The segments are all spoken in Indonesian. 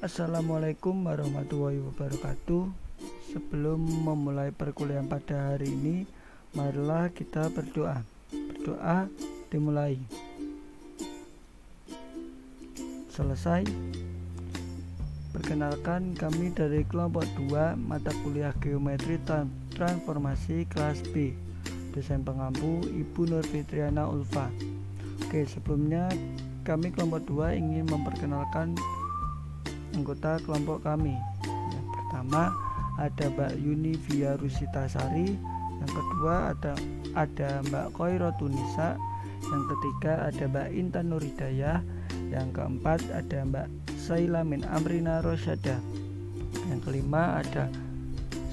Assalamualaikum warahmatullahi wabarakatuh. Sebelum memulai perkuliahan pada hari ini, marilah kita berdoa. Berdoa dimulai. Selesai. Perkenalkan, kami dari kelompok 2 mata kuliah Geometri Transformasi kelas B. Dosen pengampu Ibu Nur Fitriana Ulfa. Oke, sebelumnya kami kelompok 2 ingin memperkenalkan anggota kelompok kami. Yang pertama ada Mbak Yuni Via Rusitasari, yang kedua ada Mbak Khoirotunisa, yang ketiga ada Mbak Intan Nuridayah, yang keempat ada Mbak Sailamin Amrina Rosyada, yang kelima ada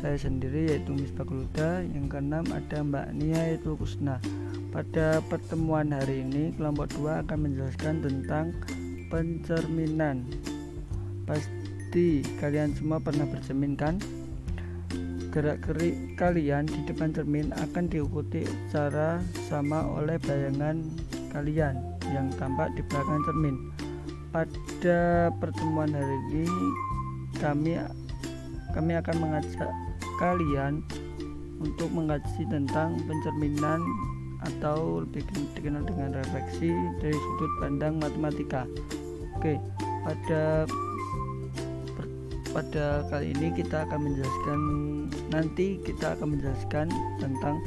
saya sendiri yaitu Misbahul Huda, yang keenam ada Mbak Nia Yaitul Kusna. Pada pertemuan hari ini kelompok 2 akan menjelaskan tentang pencerminan. Pasti kalian semua pernah bercermin kan? Gerak-gerik kalian di depan cermin akan diikuti secara sama oleh bayangan kalian yang tampak di belakang cermin. Pada pertemuan hari ini kami akan mengajak kalian untuk mengkaji tentang pencerminan atau lebih dikenal dengan refleksi dari sudut pandang matematika. Oke, pada kali ini kita akan menjelaskan tentang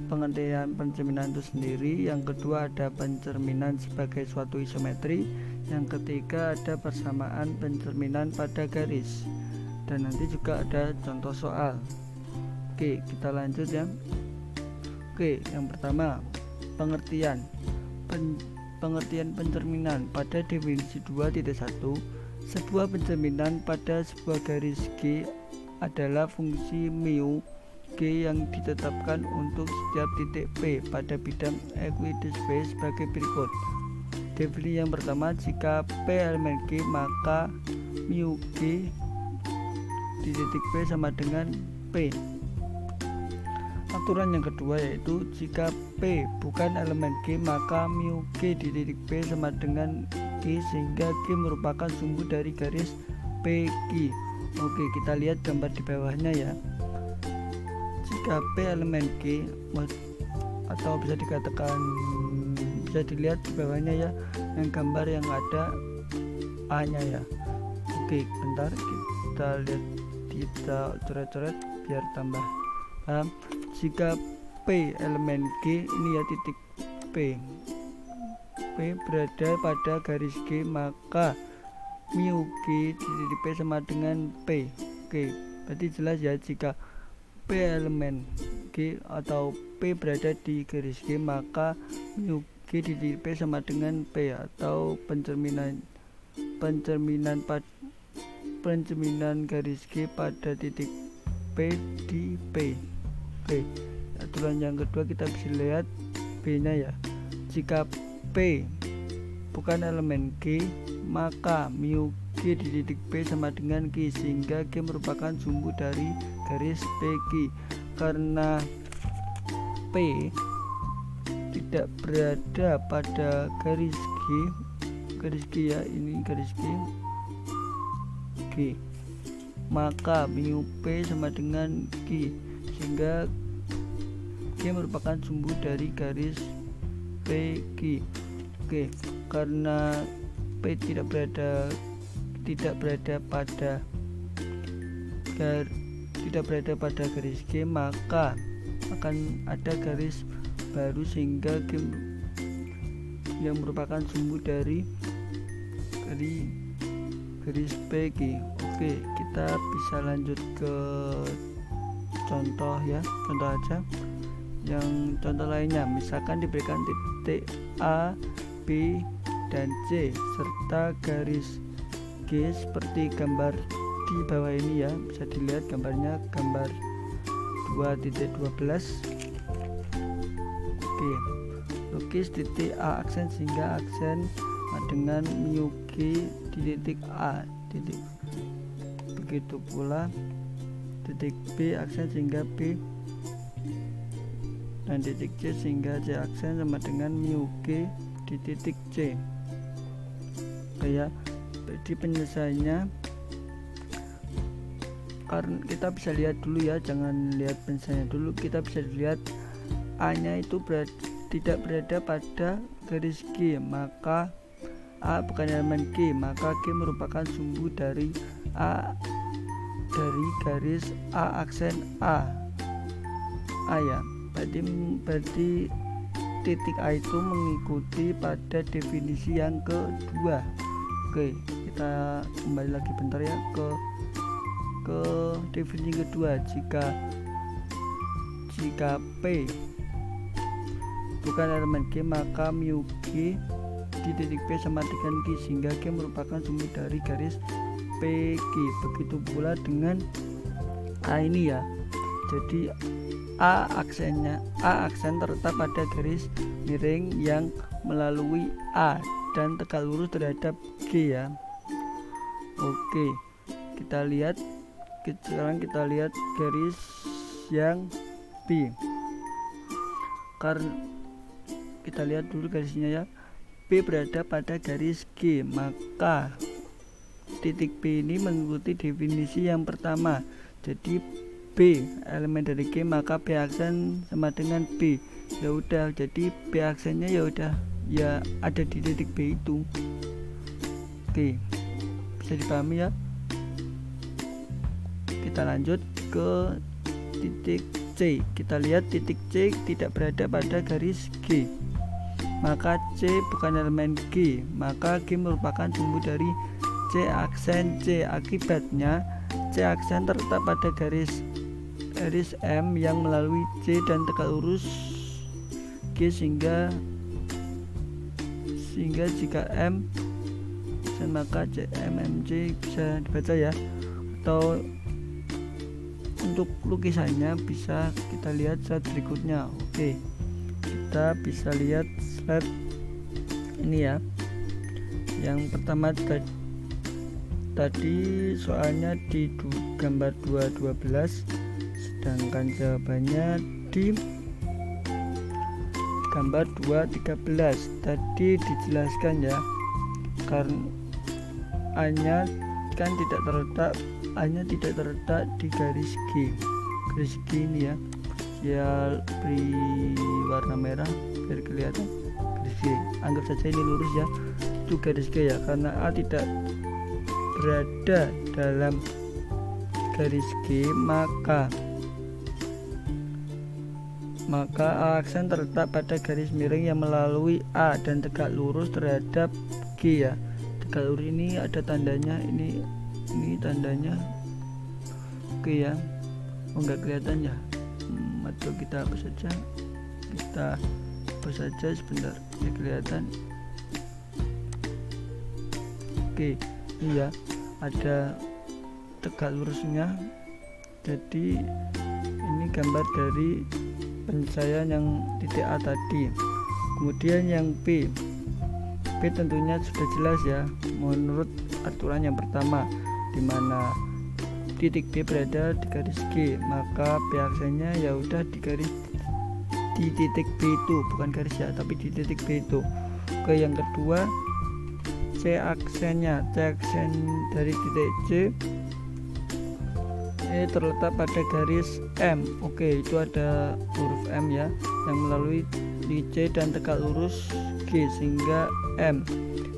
pengertian pencerminan itu sendiri. Yang kedua ada pencerminan sebagai suatu isometri. Yang ketiga ada persamaan pencerminan pada garis, dan nanti juga ada contoh soal. Oke, kita lanjut ya. Oke, yang pertama pengertian pencerminan. Pada definisi 2.1, sebuah pencerminan pada sebuah garis G adalah fungsi mu G yang ditetapkan untuk setiap titik P pada bidang Euclides V sebagai berikut. Definisi yang pertama, jika P elemen G maka mu G di titik P sama dengan P. Aturan yang kedua yaitu jika P bukan elemen G maka mu G di titik P sama dengan G, sehingga G merupakan sumbu dari garis PQ. Oke, kita lihat gambar di bawahnya ya. Jika P elemen G, atau bisa dilihat di bawahnya ya, yang gambar yang ada A nya ya. Oke, bentar kita lihat, kita coret-coret biar tambah paham. Jika P elemen G, ini ya titik P berada pada garis G, maka mu G di titik P sama dengan P. Oke, berarti jelas ya, jika P elemen G atau P berada di garis G maka mu G di titik P sama dengan P, atau pencerminan garis G pada titik P di P. Oke, aturan yang kedua kita bisa lihat B nya ya. Jika P bukan elemen G maka mu G di titik P sama dengan Q, sehingga G merupakan sumbu dari garis PQ. Karena P tidak berada pada garis G ya, ini garis G, maka mu P sama dengan Q, sehingga G merupakan sumbu dari garis PQ. Oke, karena P tidak berada pada garis G, maka akan ada garis baru sehingga G yang merupakan sumbu dari garis PQ. Oke, kita bisa lanjut ke contoh ya, contoh aja. Yang contoh lainnya, misalkan diberikan titik A, B, dan C serta garis G seperti gambar di bawah ini ya. Bisa dilihat gambarnya, gambar 2.12. Oke, lukis titik A aksen sehingga aksen dengan mu G di titik A titik. Begitu pula titik B aksen sehingga B, dan titik C sehingga C aksen sama dengan mu G di titik C. Oke, ya. Jadi penyelesaiannya, karena kita bisa lihat dulu ya, jangan lihat penyelesaiannya dulu. Kita bisa lihat A nya itu tidak berada pada garis G, maka A bukan elemen G, maka G merupakan sumbu dari garis A aksen A ya. Berarti titik A itu mengikuti pada definisi yang kedua. Oke, kita kembali lagi bentar ya ke definisi kedua. Jika P bukan elemen G, maka mu G di titik P sama dengan G, sehingga G merupakan sumbu dari garis PG. Begitu pula dengan A ini ya. Jadi A aksen terletak pada garis miring yang melalui A dan tegak lurus terhadap G ya. Oke, sekarang kita lihat garis yang B. Karena kita lihat dulu garisnya ya. B berada pada garis G, maka titik B ini mengikuti definisi yang pertama. Jadi B elemen dari G, maka B aksen sama dengan B. Ya udah, jadi B aksennya ya udah ya ada di titik B itu. Oke, bisa dipahami ya. Kita lanjut ke titik C. Kita lihat titik C tidak berada pada garis G, maka C bukan elemen G, maka G merupakan sumbu dari C aksen C. Akibatnya C aksen terletak pada garis M yang melalui C dan tegak lurus G, sehingga jika M maka CMMC bisa dibaca ya. Atau untuk lukisannya bisa kita lihat slide berikutnya. Oke, kita bisa lihat slide ini ya. Yang pertama tadi soalnya di gambar 2.12, sedangkan jawabannya di gambar 2.13. Tadi dijelaskan ya, karena A-nya kan tidak terletak di garis G ini ya. Ya beri warna merah biar kelihatan garis G. Anggap saja ini lurus ya, itu garis G ya, karena A tidak berada dalam garis G, maka A aksen terletak pada garis miring yang melalui A dan tegak lurus terhadap G ya. Tegak lurus ini ada tandanya, ini tandanya. Oke ya, enggak kelihatan ya, atau kita hapus saja sebentar ya, kelihatan. Oke, ini ya, ada tegak lurusnya. Jadi ini gambar dari penyelesaian yang titik A tadi. Kemudian yang B tentunya sudah jelas ya, menurut aturan yang pertama, di mana titik B berada di garis G, maka B aksennya ya udah di titik B itu, bukan garis ya, tapi di titik B itu. Oke, yang kedua C aksen dari titik C terletak pada garis M. Oke, itu ada huruf M ya, yang melalui di C dan tegak lurus G sehingga M.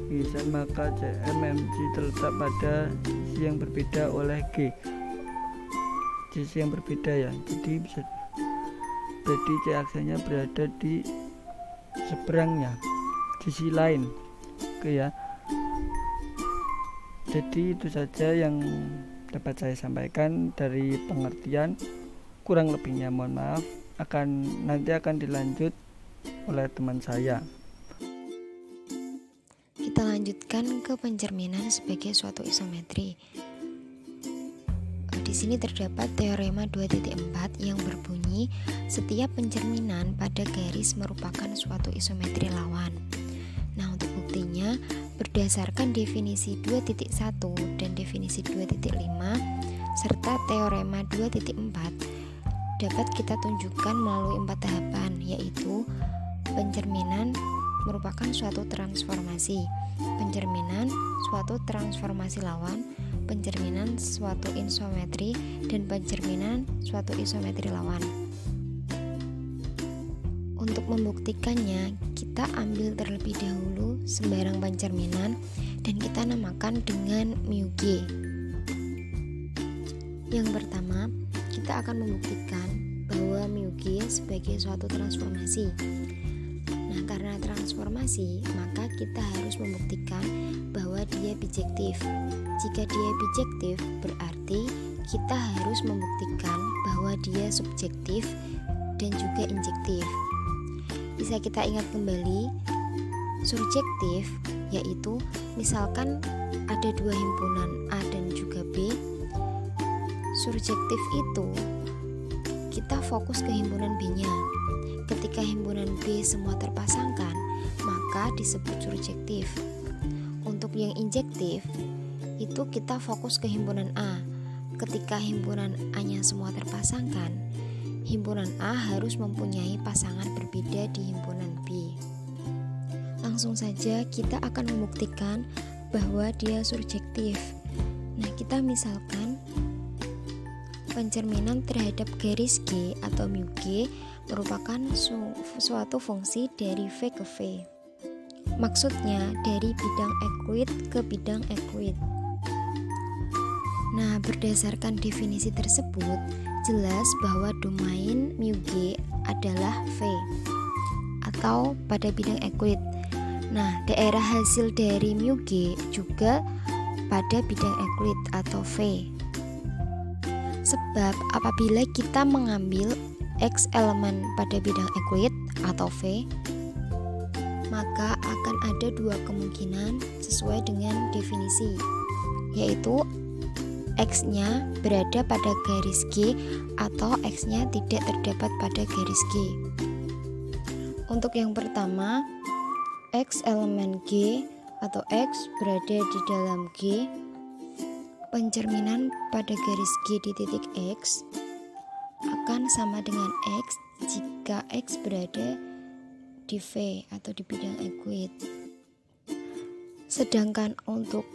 Bisa, maka CMMG terletak pada sisi yang berbeda oleh G. Sisi yang berbeda ya. Jadi C aksennya berada di seberangnya, sisi lain. Oke ya. Jadi itu saja yang dapat saya sampaikan dari pengertian. Kurang lebihnya mohon maaf. Nanti akan dilanjut oleh teman saya. Kita lanjutkan ke pencerminan sebagai suatu isometri. Di sini terdapat teorema 2.4 yang berbunyi setiap pencerminan pada garis merupakan suatu isometri lawan. Nah, untuk buktinya berdasarkan definisi 2.1 dan definisi 2.5 serta teorema 2.4 dapat kita tunjukkan melalui 4 tahapan, yaitu pencerminan merupakan suatu transformasi, pencerminan suatu transformasi lawan, pencerminan suatu isometri, dan pencerminan suatu isometri lawan. Untuk membuktikannya, kita ambil terlebih dahulu sembarang pencerminan dan kita namakan dengan mu G. Yang pertama, kita akan membuktikan bahwa mu G sebagai suatu transformasi. Nah, karena transformasi, maka kita harus membuktikan bahwa dia bijektif. Jika dia bijektif, berarti kita harus membuktikan bahwa dia subjektif dan juga injektif. Bisa kita ingat kembali, surjektif yaitu misalkan ada dua himpunan A dan juga B. Surjektif itu kita fokus ke himpunan B-nya. Ketika himpunan B semua terpasangkan, maka disebut surjektif. Untuk yang injektif, itu kita fokus ke himpunan A. Ketika himpunan A-nya semua terpasangkan, himpunan A harus mempunyai pasangan berbeda di himpunan B. Langsung saja kita akan membuktikan bahwa dia surjektif. Nah, kita misalkan pencerminan terhadap garis G atau mu G merupakan suatu fungsi dari V ke V. Maksudnya dari bidang ekuit ke bidang ekuit. Nah, berdasarkan definisi tersebut, jelas bahwa domain mu G adalah V atau pada bidang ekuit. Nah, daerah hasil dari mu G juga pada bidang ekuit atau V. Sebab apabila kita mengambil X elemen pada bidang ekuit atau V, maka akan ada dua kemungkinan sesuai dengan definisi, yaitu X-nya berada pada garis G atau X-nya tidak terdapat pada garis G. Untuk yang pertama, X elemen G atau X berada di dalam G, pencerminan pada garis G di titik X akan sama dengan X jika X berada di V atau di bidang ekuit. Sedangkan untuk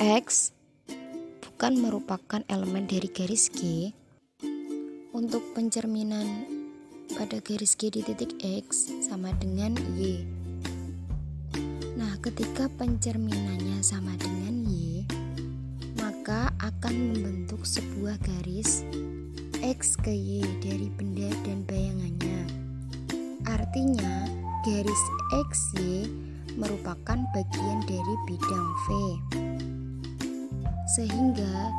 X bukan merupakan elemen dari garis G, untuk pencerminan pada garis G di titik X sama dengan Y. Nah, ketika pencerminannya sama dengan Y, maka akan membentuk sebuah garis X ke Y dari benda dan bayangannya. Artinya, garis XY merupakan bagian dari bidang V. Sehingga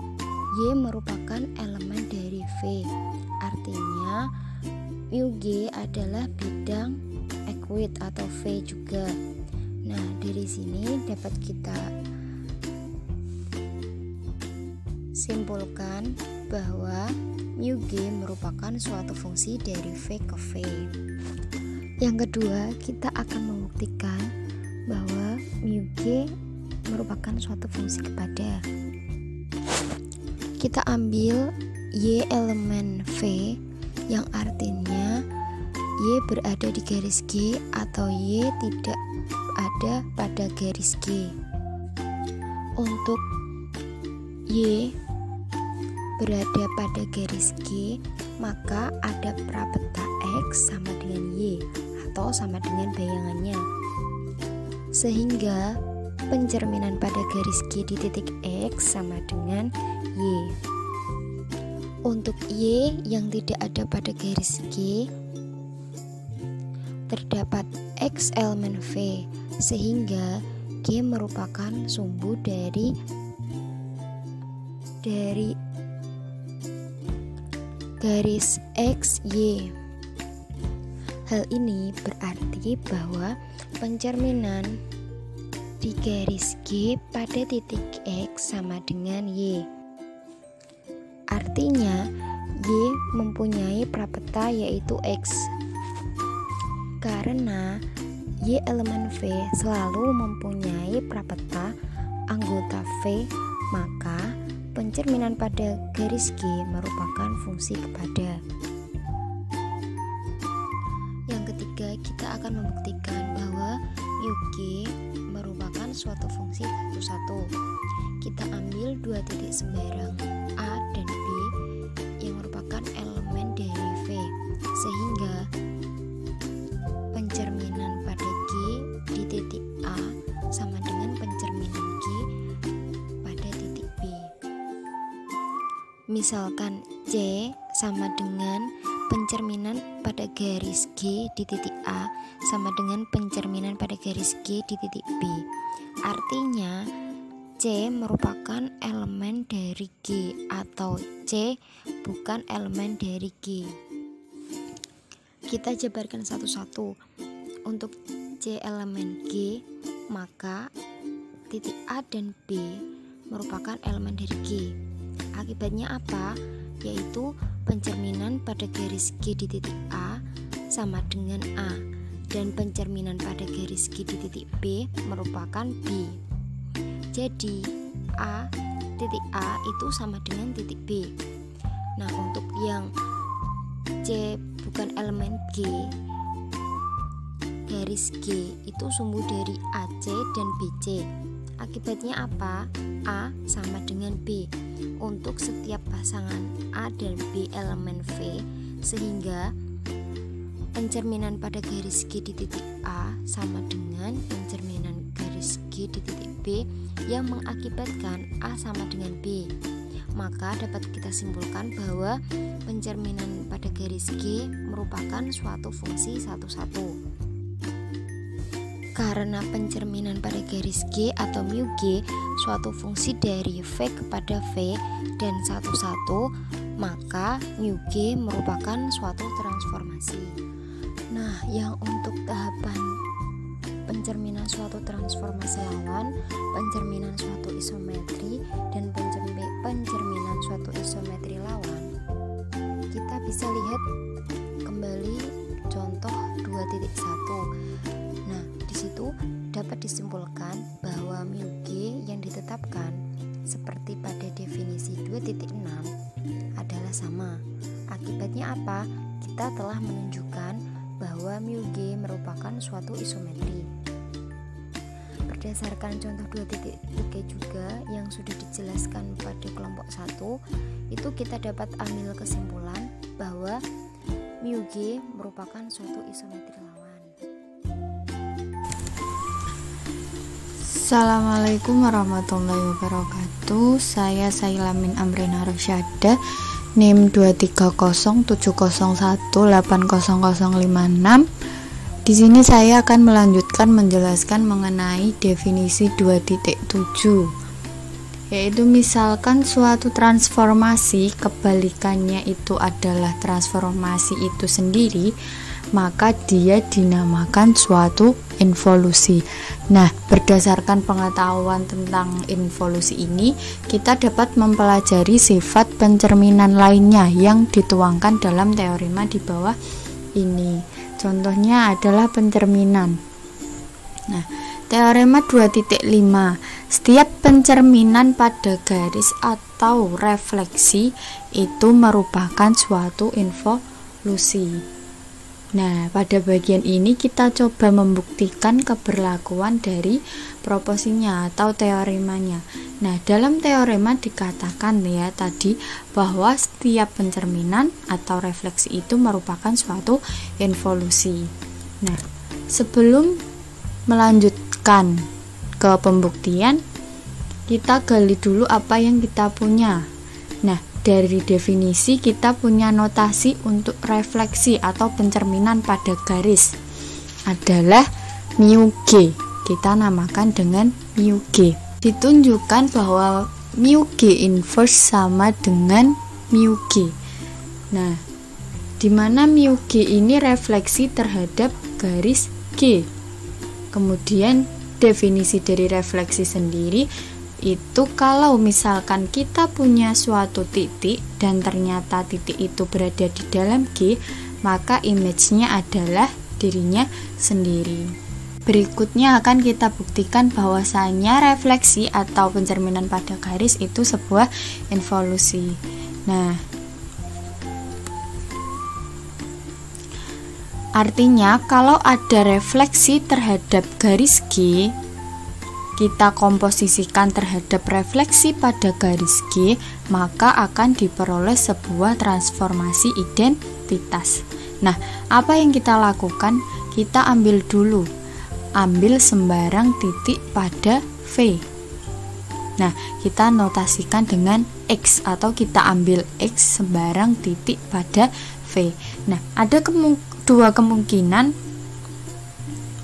Y merupakan elemen dari V. Artinya mu G adalah bidang ekuit atau V juga. Nah, dari sini dapat kita simpulkan bahwa mu G merupakan suatu fungsi dari V ke V. Yang kedua, kita akan membuktikan bahwa mu G merupakan suatu fungsi kepada. Kita ambil Y elemen V yang artinya Y berada di garis G atau Y tidak ada pada garis G. Untuk Y berada pada garis G, maka ada prapeta X sama dengan Y atau sama dengan bayangannya. Sehingga pencerminan pada garis G di titik X sama dengan Y. Untuk Y yang tidak ada pada garis G, terdapat X elemen V, sehingga G merupakan sumbu dari garis XY. Hal ini berarti bahwa pencerminan di garis G pada titik X sama dengan Y. Artinya Y mempunyai prapeta yaitu X. Karena Y elemen V selalu mempunyai prapeta anggota V, maka pencerminan pada garis G merupakan fungsi kepada. Yang ketiga, kita akan membuktikan bahwa mu G merupakan merupakan suatu fungsi satu-satu. Kita ambil dua titik sembarang A dan B yang merupakan elemen dari V, sehingga pencerminan pada G di titik A sama dengan pencerminan G pada titik B. Misalkan C sama dengan pencerminan pada garis G di titik A sama dengan pencerminan pada garis G di titik B. Artinya C merupakan elemen dari G atau C bukan elemen dari G. Kita jabarkan satu-satu. Untuk C elemen G, maka titik A dan B merupakan elemen dari G. Akibatnya apa? Yaitu pencerminan pada garis G di titik A sama dengan A, dan pencerminan pada garis G di titik B merupakan B. Jadi titik A itu sama dengan titik B. Nah, untuk yang C bukan elemen G, garis G itu sumbu dari AC dan BC. Akibatnya apa? A sama dengan B untuk setiap pasangan A dan B elemen V, sehingga pencerminan pada garis G di titik A sama dengan pencerminan garis G di titik B yang mengakibatkan A sama dengan B. Maka dapat kita simpulkan bahwa pencerminan pada garis G merupakan suatu fungsi satu-satu. Karena pencerminan pada garis G atau mu G suatu fungsi dari V kepada V dan satu-satu, maka mu G merupakan suatu transformasi. Nah, yang untuk tahapan pencerminan suatu transformasi lawan, pencerminan suatu isometri, dan pencerminan suatu isometri lawan, kita bisa lihat kembali contoh 2.1. Nah, di situ dapat disimpulkan bahwa mu G yang ditetapkan seperti pada definisi 2.6 adalah sama. Akibatnya apa? Kita telah menunjukkan bahwa mu G merupakan suatu isometri. Berdasarkan contoh 2.3 juga yang sudah dijelaskan pada kelompok 1, itu kita dapat ambil kesimpulan bahwa mu G merupakan suatu isometri lawan. Assalamualaikum warahmatullahi wabarakatuh. Saya Sailamin Amrina Rosyada, NIM 2301701800056. Di sini saya akan melanjutkan menjelaskan mengenai definisi 2.7, yaitu misalkan suatu transformasi kebalikannya itu adalah transformasi itu sendiri, maka dia dinamakan suatu involusi. Nah, berdasarkan pengetahuan tentang involusi ini, kita dapat mempelajari sifat pencerminan lainnya yang dituangkan dalam teorema di bawah ini. Contohnya adalah pencerminan. Nah, teorema 2.5, setiap pencerminan pada garis atau refleksi itu merupakan suatu involusi. Nah, pada bagian ini kita coba membuktikan keberlakuan dari proposinya atau teoremanya. Nah, dalam teorema dikatakan ya tadi bahwa setiap pencerminan atau refleksi itu merupakan suatu involusi. Nah, sebelum melanjutkan ke pembuktian, kita gali dulu apa yang kita punya. Nah, dari definisi kita punya notasi untuk refleksi atau pencerminan pada garis adalah mu G. Kita namakan dengan mu G. Ditunjukkan bahwa mu G inverse sama dengan mu G. Nah, di mana mu G ini refleksi terhadap garis G. Kemudian definisi dari refleksi sendiri itu kalau misalkan kita punya suatu titik dan ternyata titik itu berada di dalam G, maka image-nya adalah dirinya sendiri. Berikutnya akan kita buktikan bahwasanya refleksi atau pencerminan pada garis itu sebuah involusi. Nah, artinya kalau ada refleksi terhadap garis G, kita komposisikan terhadap refleksi pada garis G, maka akan diperoleh sebuah transformasi identitas. Nah, apa yang kita lakukan? Kita ambil sembarang titik pada V. Nah, kita notasikan dengan X, atau kita ambil X sembarang titik pada V. Nah, ada dua kemungkinan,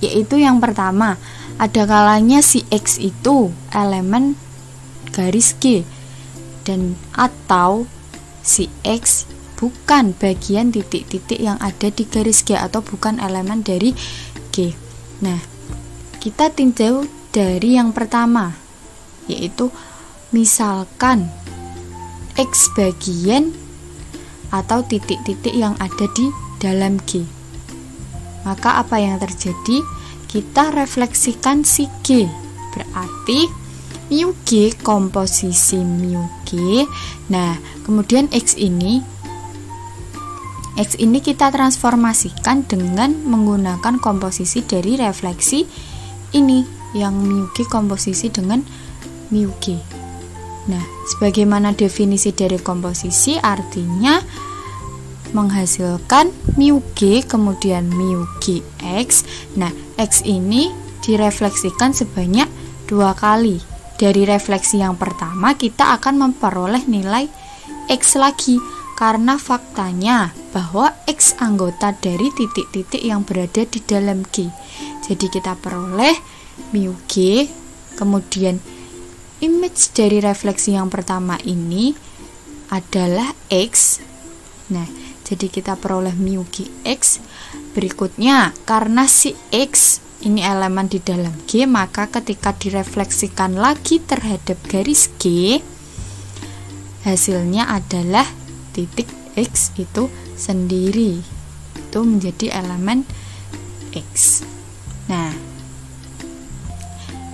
yaitu yang pertama, ada kalanya si X itu elemen garis G, dan atau si X bukan bagian titik-titik yang ada di garis G, atau bukan elemen dari G. Nah, kita tinjau dari yang pertama, yaitu misalkan X bagian atau titik-titik yang ada di dalam G. Maka apa yang terjadi? Kita refleksikan si G. Berarti mu G komposisi mu G. Nah, kemudian X ini kita transformasikan dengan menggunakan komposisi dari refleksi ini, yang mu G komposisi dengan mu G. Nah, sebagaimana definisi dari komposisi, artinya menghasilkan mu G kemudian mu G X. Nah, X ini direfleksikan sebanyak 2 kali. Dari refleksi yang pertama kita akan memperoleh nilai X lagi, karena faktanya bahwa X anggota dari titik-titik yang berada di dalam G. Jadi kita peroleh mu G, kemudian image dari refleksi yang pertama ini adalah X. Nah, jadi kita peroleh mu G X. Berikutnya, karena si X ini elemen di dalam G, maka ketika direfleksikan lagi terhadap garis G, hasilnya adalah titik X itu sendiri. Itu menjadi elemen X. Nah,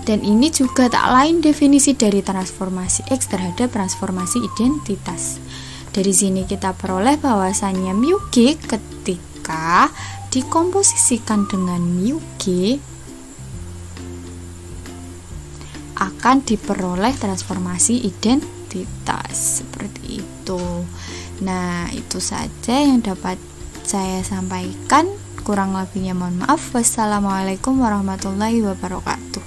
dan ini juga tak lain definisi dari transformasi X terhadap transformasi identitas. Dari sini kita peroleh bahwasannya mu G ketika dikomposisikan dengan mu G akan diperoleh transformasi identitas seperti itu. Nah, itu saja yang dapat saya sampaikan. Kurang lebihnya mohon maaf. Wassalamualaikum warahmatullahi wabarakatuh.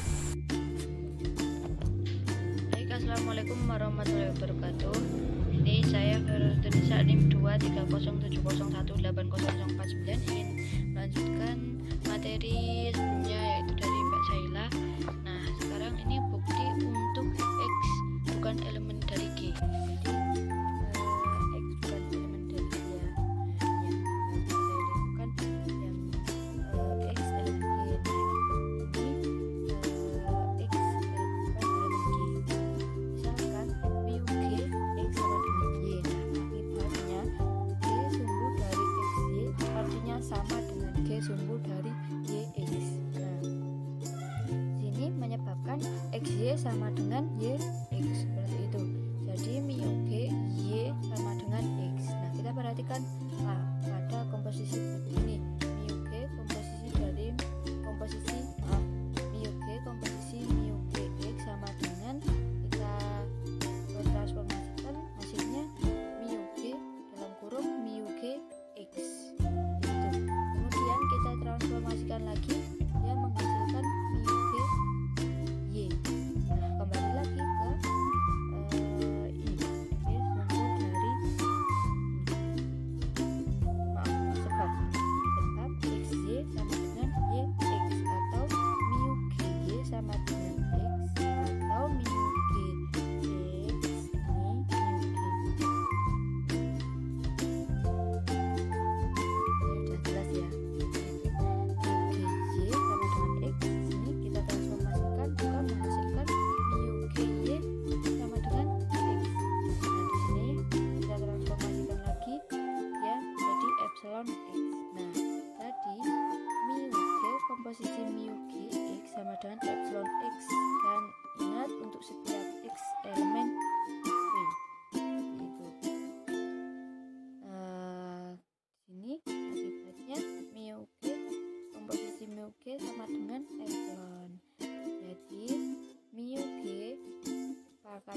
Baik, assalamualaikum warahmatullahi wabarakatuh. Ini saya Ferutunisa NIM 23070180049 ingin melanjutkan materi sebelumnya, yaitu dari Mbak Saila. Nah, sekarang ini bukti untuk X bukan elemen dari G. Jadi X bukan elemen dari G ya. Bukan yang X elemen G. Ini X bukan elemen G. Misalkan mu G X sama dengan Y. Nah, akibatnya G sumbu dari XY artinya sama dengan G sumbu dari YX. Nah, sini menyebabkan XY sama dengan YX, seperti itu. Jadi mu G Y sama dengan X. Nah, kita perhatikan pada komposisi ini. Mu G komposisi mu G X sama dengan, kita transformasikan hasilnya mu G dalam kurung mu G X. Itu. Kemudian kita transformasikan lagi, dia menghasilkan mu G Y. Nah, kembali lagi ke ini. Sebab XY sama dengan YX, atau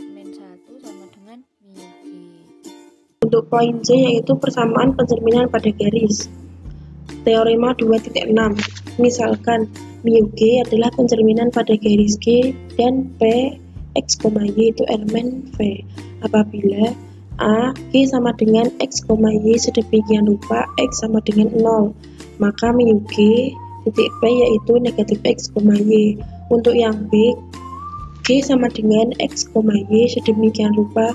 min 1 sama dengan mu G. Untuk poin C yaitu persamaan pencerminan pada garis. Teorema 2.6. Misalkan mu G adalah pencerminan pada garis G dan P X, Y itu elemen V. Apabila A, G sama dengan X, Y sedemikian rupa X sama dengan 0, maka mu G titik P yaitu negatif X, Y. Untuk yang B, G sama dengan X, Y sedemikian rupa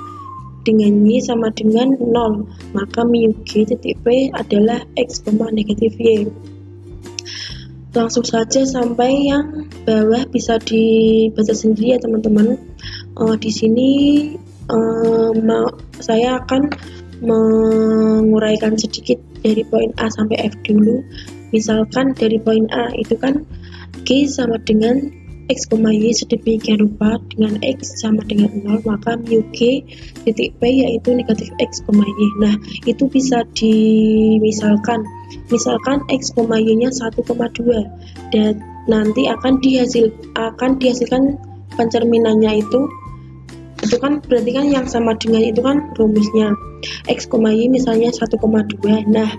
dengan Y sama dengan 0, maka mu G titik P adalah X, negatif Y. Langsung saja sampai yang bawah bisa dibaca sendiri ya teman-teman. Di sini saya akan menguraikan sedikit dari poin A sampai F dulu. Misalkan dari poin A itu kan G sama dengan X, Y sedemikian rupa dengan X sama dengan 0, maka mu G titik P yaitu negatif X, Y. Nah, itu bisa dimisalkan. Misalkan X, Y nya 1,2 dan nanti akan dihasilkan pencerminannya itu kan berarti kan yang sama dengan itu kan rumusnya X, Y misalnya 1,2. Nah,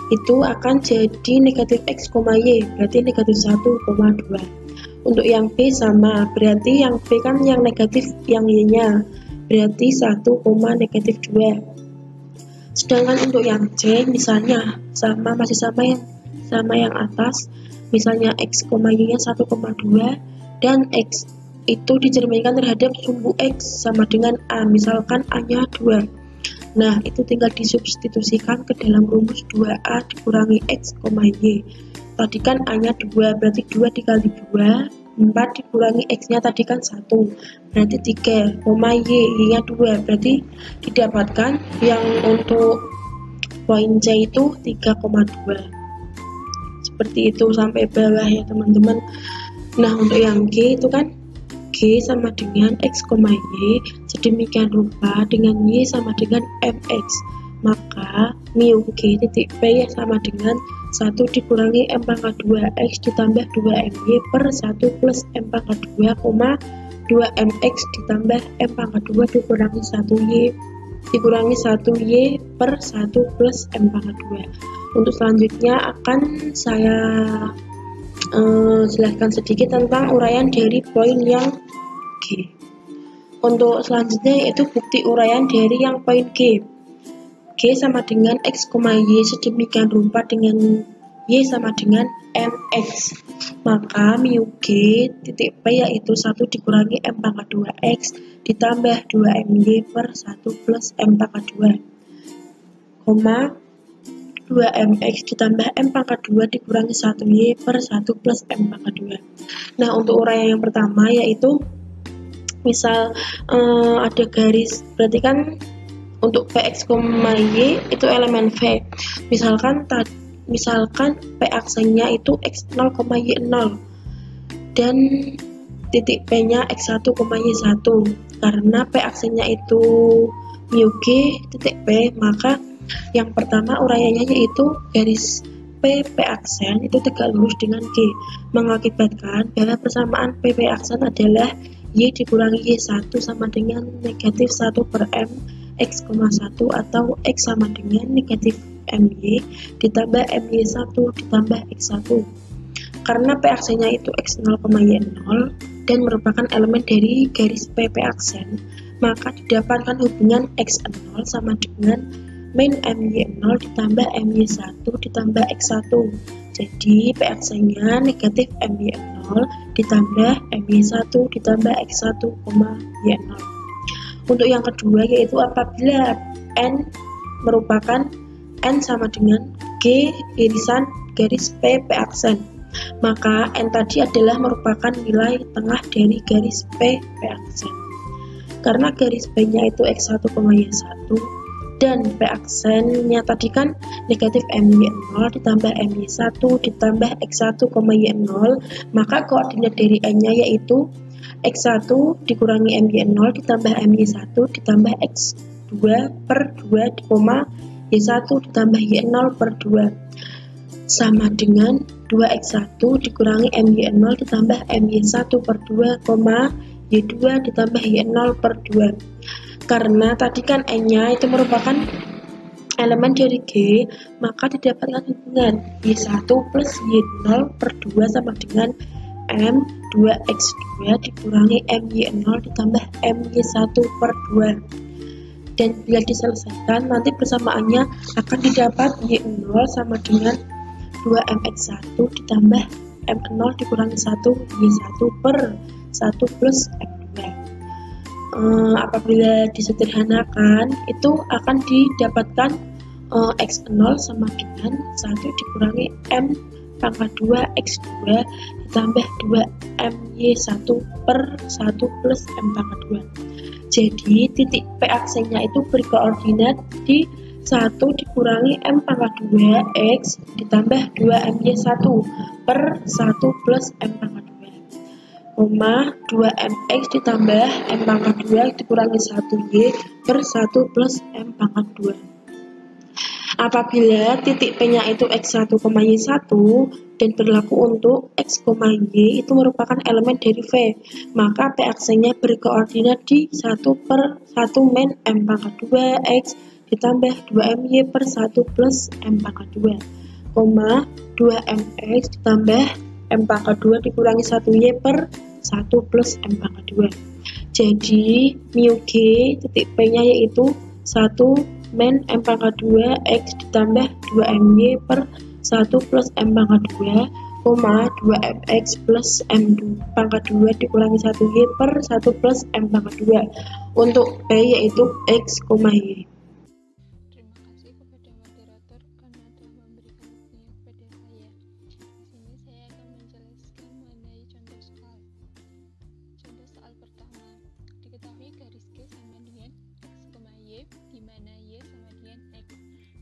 itu akan jadi negatif X, Y berarti negatif 1,2. Untuk yang B sama, berarti yang B kan yang negatif yang Y nya berarti 1, negatif 2. Sedangkan untuk yang C misalnya masih sama yang atas, misalnya X, Y nya 1,2 dan X itu dicerminkan terhadap sumbu X sama dengan A, misalkan A nya 2. Nah, itu tinggal disubstitusikan ke dalam rumus 2A dikurangi X, Y. Tadi kan A nya 2, berarti 2 dikali 2, 4 dikurangi X nya tadi kan 1, berarti 3, Y nya 2, berarti didapatkan yang untuk poin C itu 3,2. Seperti itu sampai bawah ya teman-teman. Nah, untuk yang G itu kan G sama dengan X, Y sedemikian rupa dengan Y sama dengan MX, maka mu G titik P sama dengan 1 dikurangi M pangkat 2X ditambah 2MY per 1 plus M pangkat 2, 2MX ditambah M pangkat 2 dikurangi 1Y per 1 plus M pangkat 2. Untuk selanjutnya akan saya jelaskan sedikit tentang uraian dari poin yang G. Untuk selanjutnya yaitu bukti uraian dari yang poin G. G sama dengan X, Y sedemikian rupa dengan Y sama dengan MX, maka mu G titik P yaitu 1 dikurangi M pangkat 2X ditambah 2MY per 1 plus M pangkat 2, 2MX ditambah M pangkat 2 dikurangi 1Y per 1 plus M pangkat 2. Nah, untuk uraian yang pertama yaitu misal ada garis, berarti kan untuk Px, Y itu elemen V. Misalkan P aksennya itu X0, Y0 dan titik P nya X1, Y1. Karena P aksennya itu mu G titik P, maka yang pertama uraiannya yaitu garis P aksen itu tegak lurus dengan G, mengakibatkan bahwa persamaan P aksen adalah Y dikurangi Y1 sama dengan negatif 1 per M X, 1 atau X sama dengan negatif MY ditambah MY1 ditambah X1. Karena P aksennya itu X0, Y0 dan merupakan elemen dari garis P aksen, maka didapatkan hubungan X0 sama dengan min MY0 ditambah MY1 ditambah X1. Jadi P aksennya negatif MY0 ditambah MY1 ditambah X1, Y0. Untuk yang kedua yaitu apabila N merupakan N sama dengan G irisan garis P aksen, maka N tadi adalah merupakan nilai tengah dari garis P aksen. Karena garis P nya itu X1, Y1 dan P aksennya tadi kan negatif MY0 ditambah MY1 ditambah X1, Y0, maka koordinat dari N nya yaitu X1 dikurangi MY0 ditambah MY1 ditambah X2 per 2, Y1 ditambah Y0 per 2 sama dengan 2X1 dikurangi MY0 ditambah MY1 per 2, Y2 ditambah Y0 per 2. Karena tadi kan N-nya itu merupakan elemen dari G, maka didapatkan hubungan Y1 plus Y0 per 2 sama dengan M2X2 dikurangi MY0 ditambah MY1 per 2. Dan bila diselesaikan, nanti persamaannya akan didapat Y0 sama dengan 2MX1 ditambah M0 dikurangi 1 Y1 per 1 plus M2. Apabila disederhanakan, itu akan didapatkan X0 sama dengan 1 dikurangi M pangkat 2 X2 ditambah 2 MY1 per 1 plus M pangkat 2. Jadi titik P aksennya itu berkoordinat di 1 dikurangi M pangkat 2 X ditambah 2 MY1 per 1 plus M pangkat 2, 2MX ditambah M pangkat 2 dikurangi 1Y per 1 plus M pangkat 2. Apabila titik P-nya itu X1, Y1 dan berlaku untuk X, Y itu merupakan elemen dari V, maka P aksennya berkoordinat di 1 per 1 min M pangkat 2 X ditambah 2MY per 1 plus M pangkat 2, 2MX ditambah M pangkat 2 dikurangi 1Y per 1 plus M pangkat 2. Jadi mu G titik P-nya yaitu 1 min M pangkat 2 X ditambah 2MY per 1 plus M pangkat 2, 2MX plus M pangkat 2 dikurangi 1Y per 1 plus M pangkat 2. Untuk P yaitu X, Y. Terima kasih kepada moderator karena telah memberikan waktunya kepada saya. Di sini saya akan menjelaskan mengenai contoh soal. Contoh soal pertama, diketahui garis G sama dengan X, Y, di mana Y sama dengan X,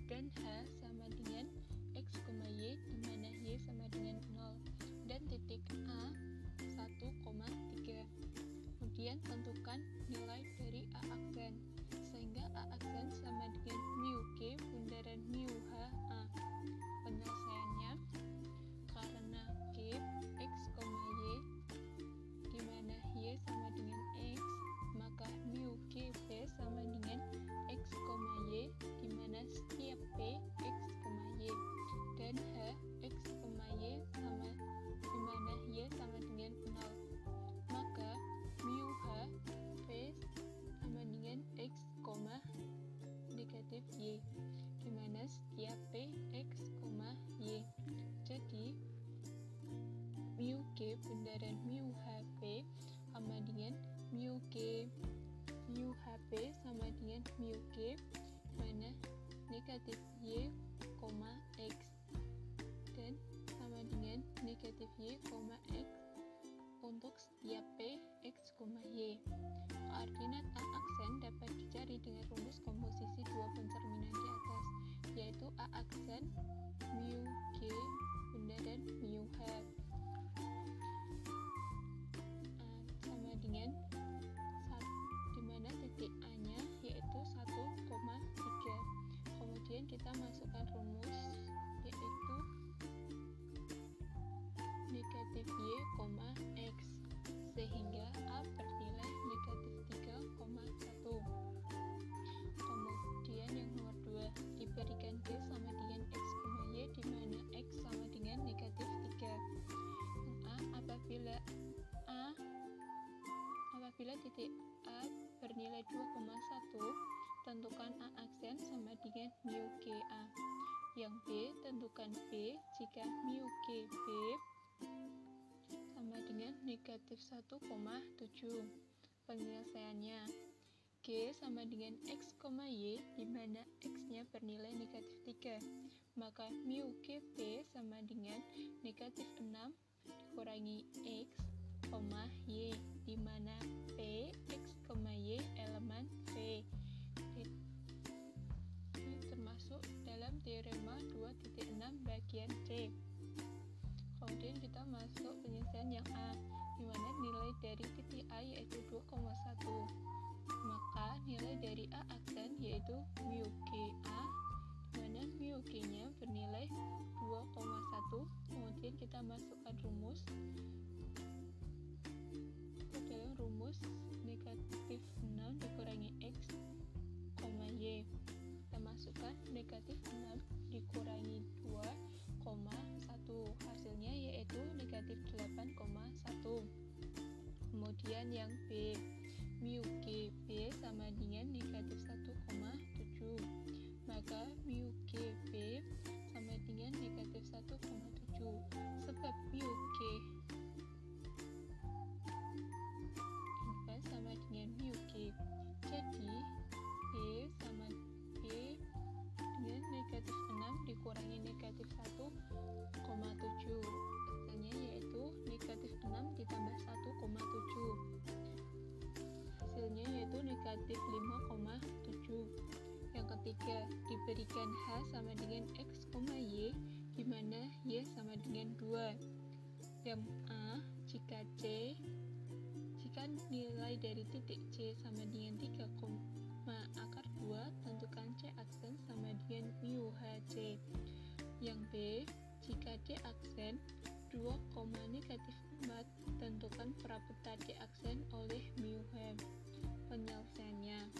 dan H sama dengan X, Y, di mana Y sama dengan 0, dan titik A 1,3. Kemudian tentukan nilai dari A aksen, sehingga A aksen sama dengan mu G bundaran mu H A. Penyelesaiannya, karena G X, Y di mana Y sama dengan X, maka mu G B sama dengan X, Y di mana setiap P X, Y, dan H X, Y sama di mana Y sama dengan 0, maka mu H P sama dengan X, negatif Y di mana setiap P X, Y. Jadi mu G bundaran mu HP sama dengan mu HP sama dengan mu G mana negatif Y, X dan sama dengan negatif Y, X untuk setiap P X, Y. Koordinat A aksen dapat dicari dengan rumus komposisi dua pencerminan di atas, yaitu A aksen mu G bundaran mu H sama dengan di mana titik A-nya yaitu 1,3. Kemudian kita masukkan rumus yaitu negatif Y, X sehingga A bernilai negatif 3,1. Kemudian yang nomor 2 diberikan G sama dengan X, Y di mana X sama dengan negatif 3. Apabila titik A bernilai 2,1, tentukan A aksen sama dengan mu GA. Yang B, tentukan B jika mu GB sama dengan negatif 1,7. Penyelesaiannya, G sama dengan X, Y di mana X-nya bernilai negatif 3, maka mu GB sama dengan negatif 6 dikurangi X, Y di mana P, X, Y elemen V. Ini termasuk dalam teorema 2.6 bagian C. Kemudian kita masuk penyelesaian yang A, di mana nilai dari titik A yaitu 2,1. Maka nilai dari A aksen yaitu mu GA, di mana mu G-nya bernilai 2,1. Kemudian kita masukkan rumus ke dalam rumus negatif 5,7. Yang ketiga, diberikan H sama dengan X, Y, di mana Y sama dengan 2. Yang A, jika nilai dari titik C sama dengan 3,2, tentukan C aksen sama dengan mu HC. Yang B, jika D aksen 2, negatif 4, tentukan perapetan D aksen oleh mu H. Penyelesaiannya,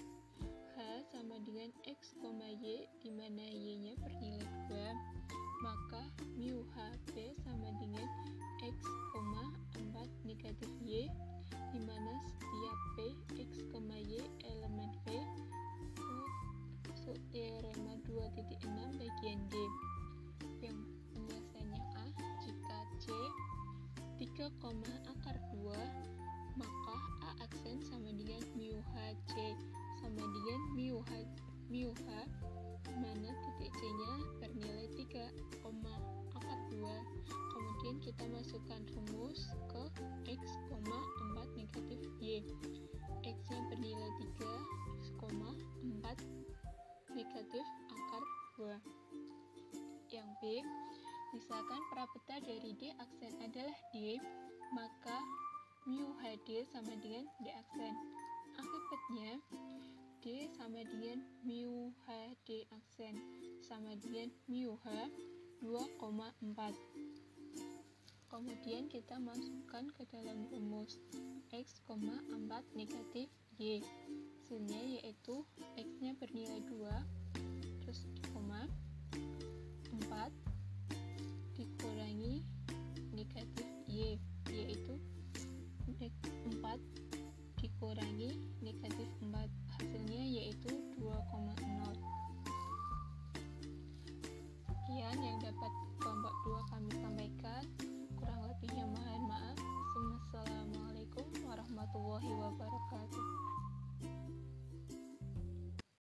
H sama dengan X, Y, di mana Y-nya bernilai 2, maka mu HB sama dengan X, 4 negatif Y, di mana setiap P, X, Y elemen V teorema 2.6 bagian D. Yang penyelesaiannya A, jika C 3,2, maka A aksen sama dengan mu HC sama dengan mu H, mana titik C-nya bernilai 3,2. Kemudian kita masukkan rumus ke X, 4 negatif Y. X-nya bernilai 3,4 negatif akar 2. Yang B, misalkan perapeta dari D aksen adalah D, maka mu HD sama dengan D aksen. Akibatnya, D sama dengan mu HD aksen sama dengan mu H 2,4. Kemudian kita masukkan ke dalam rumus X, 4 negatif Y. Hasilnya yaitu X-nya bernilai 2, terus koma 4 dikurangi negatif Y, yaitu 4 dikurangi negatif